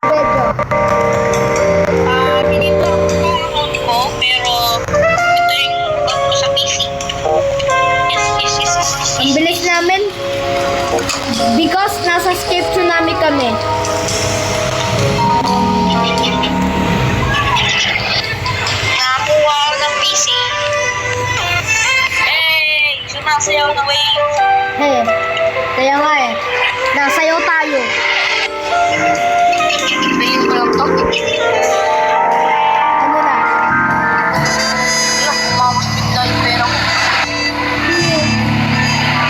Pinito ako ng account ko, pero ito yung account ko sa PC. Yes. Ang bilis namin. Because nasa Escape Tsunami kami. Nakakuha ako ng PC. Sumasayaw na wave. Kaya nga nasayaw tayo. Bilhin ko lang to. Ano na? Wala, kumamos bigla yung pera ko.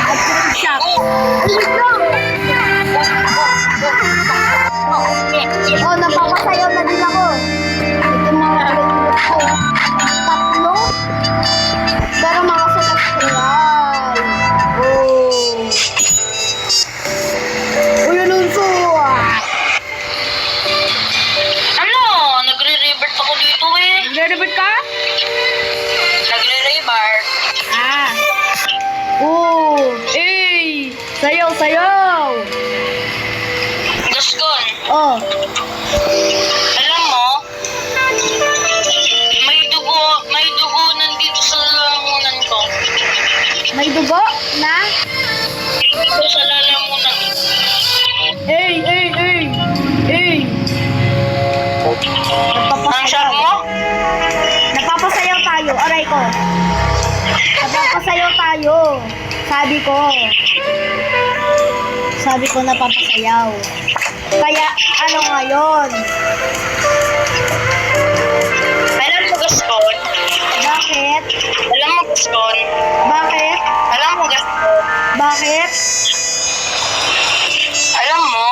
At yung shop. Oh, napapasayaw na din ako. Ito mga ulit ko. Tatlo. Pero mga sasakyan. Uy, Alonso. Ano? Nagre-revert ako dito eh. Nagre-revert ka? Nagre-revert. Sayaw. Gascon, Oh, alam mo, may dugo nandito sa lalamunan ko. may dugo na? Dito sa lalamunan. Ang sabi mo? Napapasayaw tayo. Aray ko. Napapasayaw tayo. Sabi ko napapasayaw. Kaya ano ngayon? Alam mo, Gascon? Bakit? Alam mo, Gascon? Bakit? Alam mo, Gascon? Bakit? Alam mo?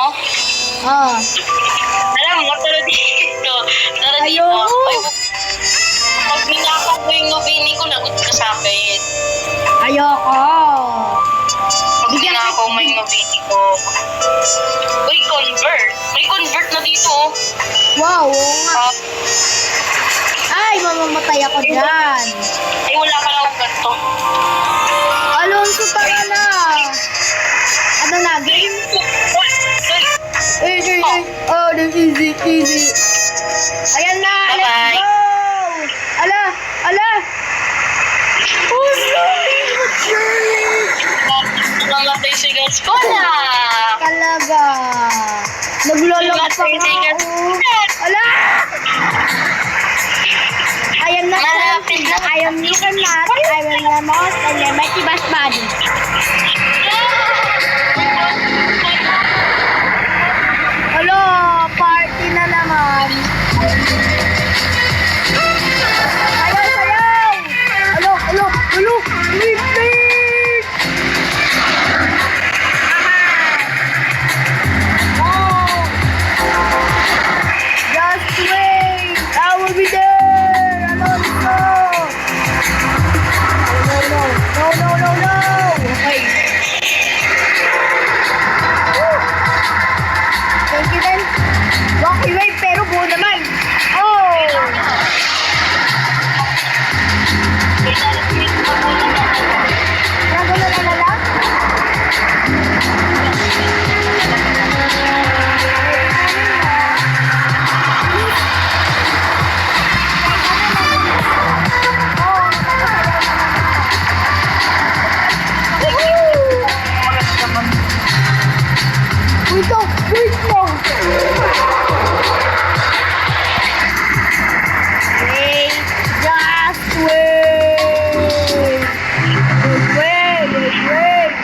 Ah, Alam mo, tara dito. Tara dito. Ayoko. Ay, pag binakaw mo yung nobini ko, lagot ka sa akin. ayoko. Pag binakaw mo yung nobini ko. Uy, convert. May convert na dito. Wow, oo nga. Ah, Ay, mamamatay ako dyan. ay, wala ka lang ganito. Alonso, tara na. Ano na, game? Oh, this is easy. Ayan na, Bye-bye. let's go. Ala. Oh, sorry, Namatay si Gascon na. talaga. Naglolog pa nga ako. Ala! I am not Malapit na. I am Mr. Matt. I will the most and the mighty best body. Hello, party na naman. Sayaw! Hello! Wait! Oh! Just wait! I will be there! Alonso! No! Okay. Thank you then. Rocky Wave, pero buo naman. Oh! Nagulo na lang? Wait mo! Wait, just wait! Wait!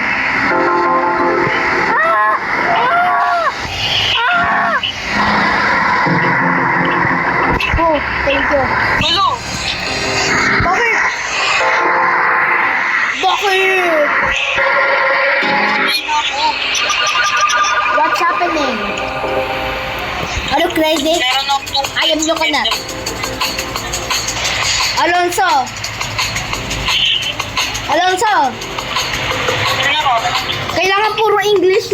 Oh, thank you. Hello. Bakit? What's happening? Are you crazy? Meron ako Ayaw nyo ka na. Alonso! Kailangan puro English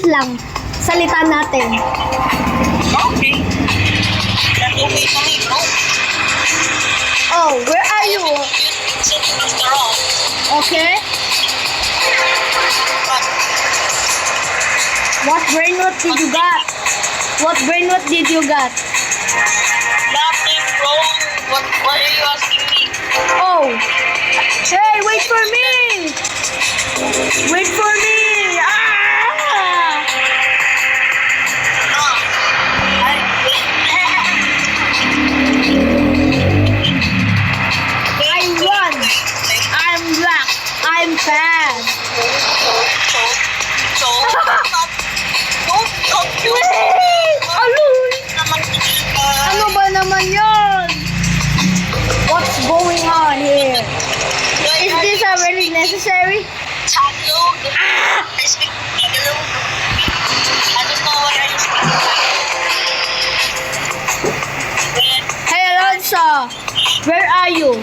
lang. Salita natin. Okay. That's okay for me, bro. Oh, where are you? After all. Okay? What brain rot did you got? What brain what did you got? Nothing wrong. What are you asking me? Oh. Hey, wait for me. Wait for me. Ah! I run. I'm black. I'm fast. So, don't you Wait! Aloy! naman Ano ba naman yon? What's going on here? Is this really necessary? Tagalog? I speak Tagalog. I don't know what are you speaking. Hey Alonso, where are you?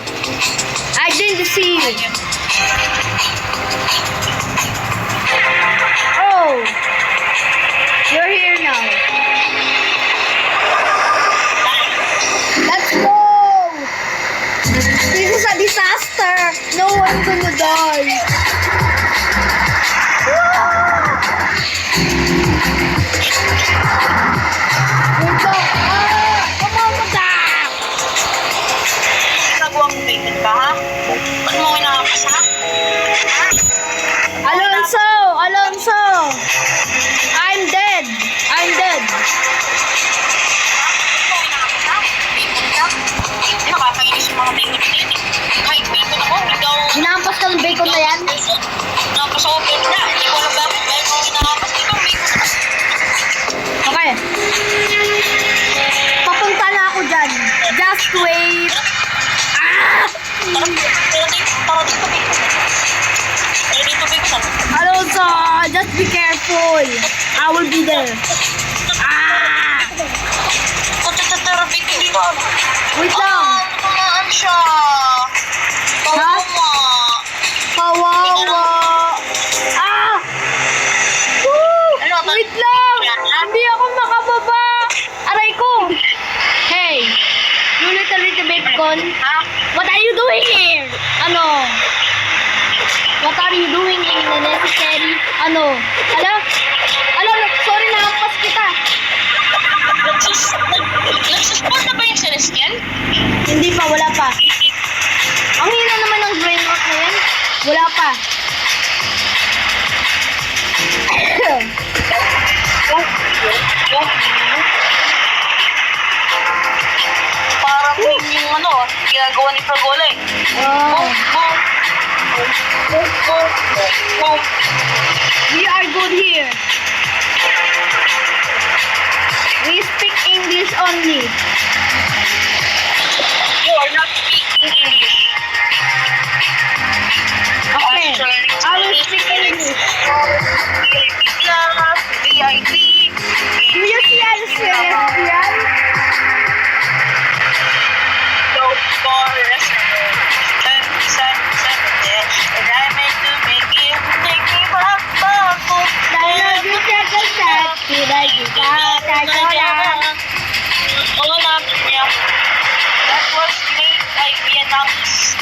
I didn't see you. Oh, you're here now. Let's go. This is a disaster. No one's gonna die. Wait lang. Kumamata. Nagawang bacon ka, ha? Ba't mo kinakapas, ha? Alonso, Alonso. I'm dead. I'm dead. Bacon ka? Nakakainis yung mga bacon din, eh. Kahit bacon ako, ikaw... Hinampas ka ng bacon na yan? Nakapos ako bacon na. Hindi ko alam bakit. Dahil kung kinakapas, ikaw bacon na. Okay. Papunta na ako dyan. Just wait. Ah! Tara dito, bacon. Tara dito, bacon. Alonso, just be careful. I will be there. Ah! Tara, bacon dito. Wait lang. Tumaan siya. Ha? Kawawa. Kawawa. Ah! Woo! Wait lang. Hindi ako makababa. Aray ko. Hey, you little bacon. Ha? What are you doing here? Ano? What are you doing in the necessary? Ano? Ala? Ala, sorry na, hampas kita. Nagsusport na ba yung Celestial? Hindi pa, wala pa. Ang hina naman ng brain rot na yan. Wala pa. Parang yung ano, ginagawa ni Fragola eh. Oh, Boom. we are good here. We speak English only. You are not speaking English. Okay, I will speak English. VIP class, VIP. Do you see a celestial? Those stars. 777. And I meant to make you take me back. Dahil you take a step, tidak juga tergoyang. Hola, yeah. That was made by Vietnamese.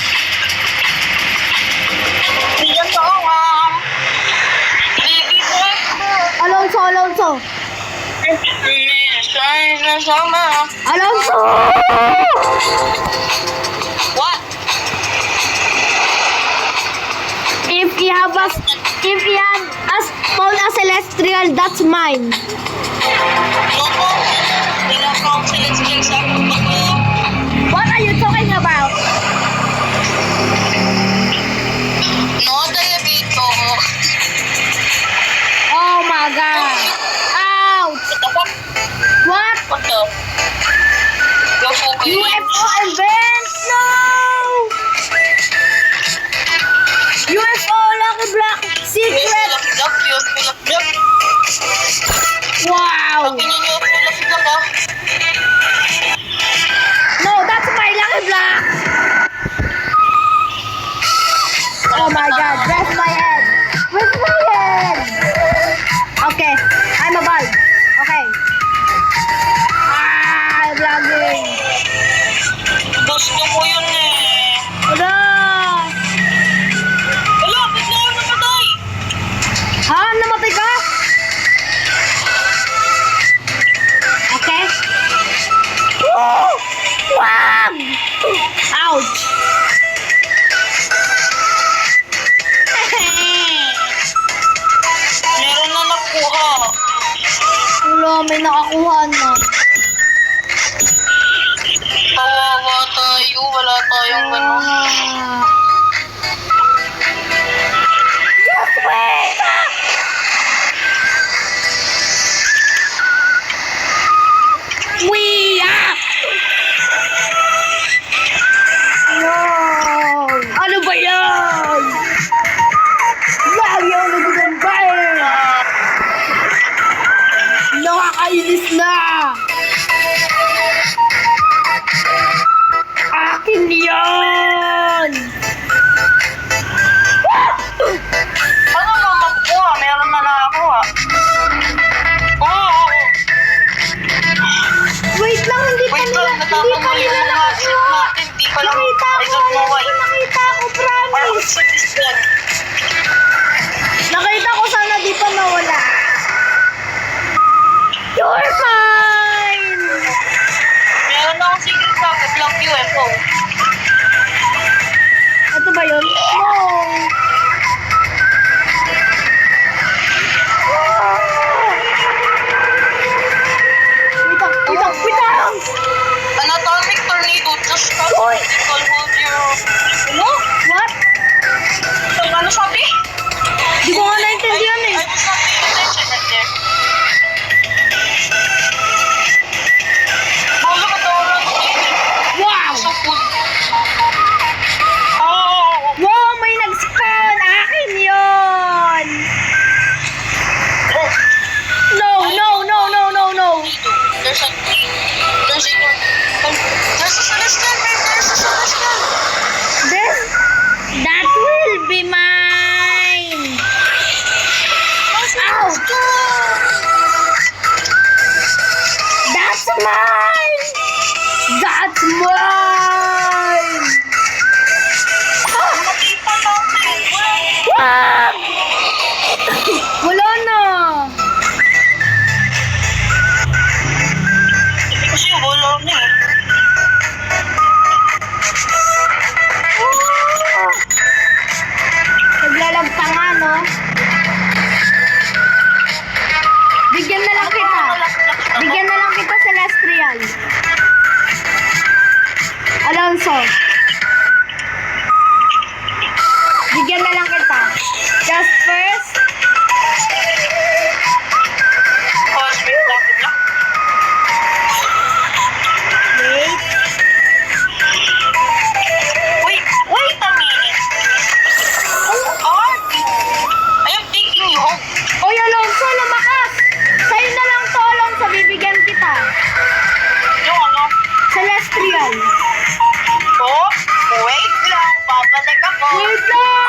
Vietnam. Baby boy. Alonso, Alonso. Alonso! What? If you have a found a celestial, that's mine. No, tinakang celestial sa ako. What are you talking about? No, diabeto. Oh my god. Ouch! What the fuck? What? What the? UFO event? No! UFO Lucky Block secret! Wow! No, that's my Lucky Block! Oh my god, where's my head? Where's my head? Okay, I'm a ball. Okay. Ah, vlogging. Gusto ko yun eh. Wala! Wala, bigla yung namatay. Ha? Namatay ka? makakuha na. Kawawa tayo. Wala tayong ano. Just wait! We are! No! Ano ba yan? Lagi ang nagugambay! Nakakainis na! Akin yan! Ano na magkuha? Meron na nakakuha. Oo. Wait lang, hindi pa Wait nila, lang, hindi pa natatanggol nila yung mga shit nakakuha. natin. Di ko lang. Nakita I ko, don't know why. nakita ko, Or promise. sa display. Nakita ko sana di pa nawala. You're mine! Meron na akong secret pocket lang UFO. Ito ba yun? No! Wait lang! An atomic tornado just touched Hoy! critical hold your... Ano? What? Ano sabi? Di ko nga naintindihan eh. I was not paying attention right there. Oh, look at the orange lady. Wow! So cool. Oh! Wow, may nag-spawn! Akin yun! No, no, no, no, no, no! There's a celestial, man. There's a celestial. This, that will be mine! Ow! That's mine! That's mine! Nakita natin. Wag! Wala na! Kasi wala na eh. Naglalagta nga, no? Bigyan na lang kita. Bigyan na lang kita, Celestial. Alonso. Bigyan na lang kita. Just first. Cosmic Black Black. Wait. Wait a minute. Who are you? I am taking you home. Oy, Alonso, lumakas. Sa'yo na lang to, Alonso. Bibigyan kita. Yung ano? Celestial. Oh, wait lang. Babalik ako. Wait lang.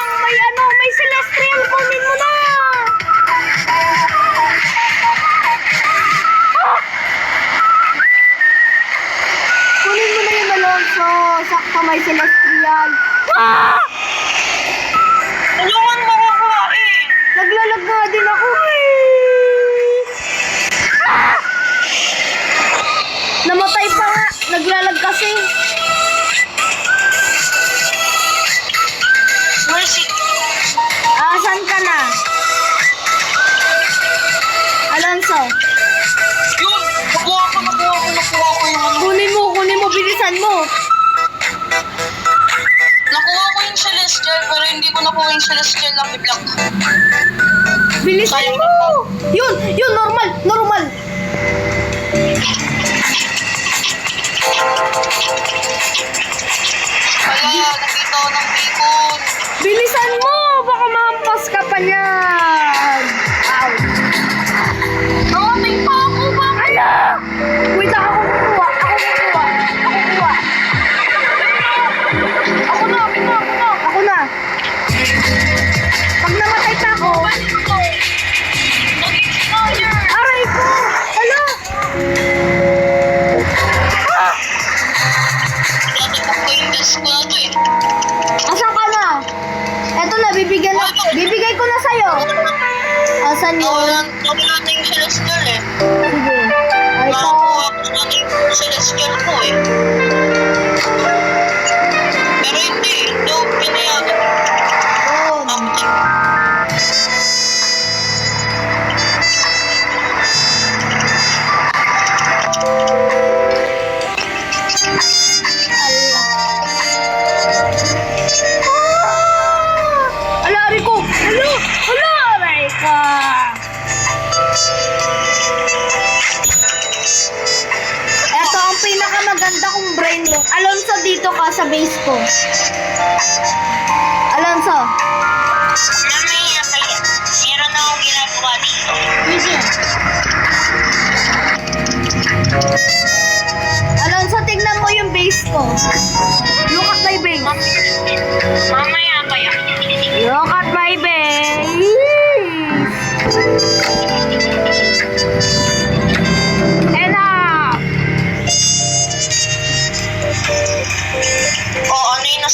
May Celestial. Kunin mo na. Kunin mo na yung Alonso. Sakto may Celestial. Ah! Tulungan mo ko kuhain. Naglalag nga din ako eh. Ah! Namatay pa nga. Naglalag kasi. Mercy. Asan ka na? Alonso. Yun. Nakuha ko yung ano. Kunin mo. Bilisan mo. Nakuha ko yung celestial pero hindi ko nakuha yung celestial na black. Bilisan Sayang mo. Yun. Normal. Kaya nakita ko ng beacon. Bilisan mo. Baka mahampas ka pa niyan. Ow. Nakating pa ako ba? Ala! Wait, ako kukuha. Ako na. Pag namatay pa ako, Naging fire. aray ko! Ala! Ah! Tatapok ko yung desk ko na to eh. Asan ka na? Eto na, bibigay ko na sa'yo. Asan yun? Nawala na yung celestial eh. Sige. Ay, ito. Nakakuha ko na hintayin mo. Alonso, dito ka sa base ko. Alonso. Mamaya, meron akong ginagawa dito. Sige.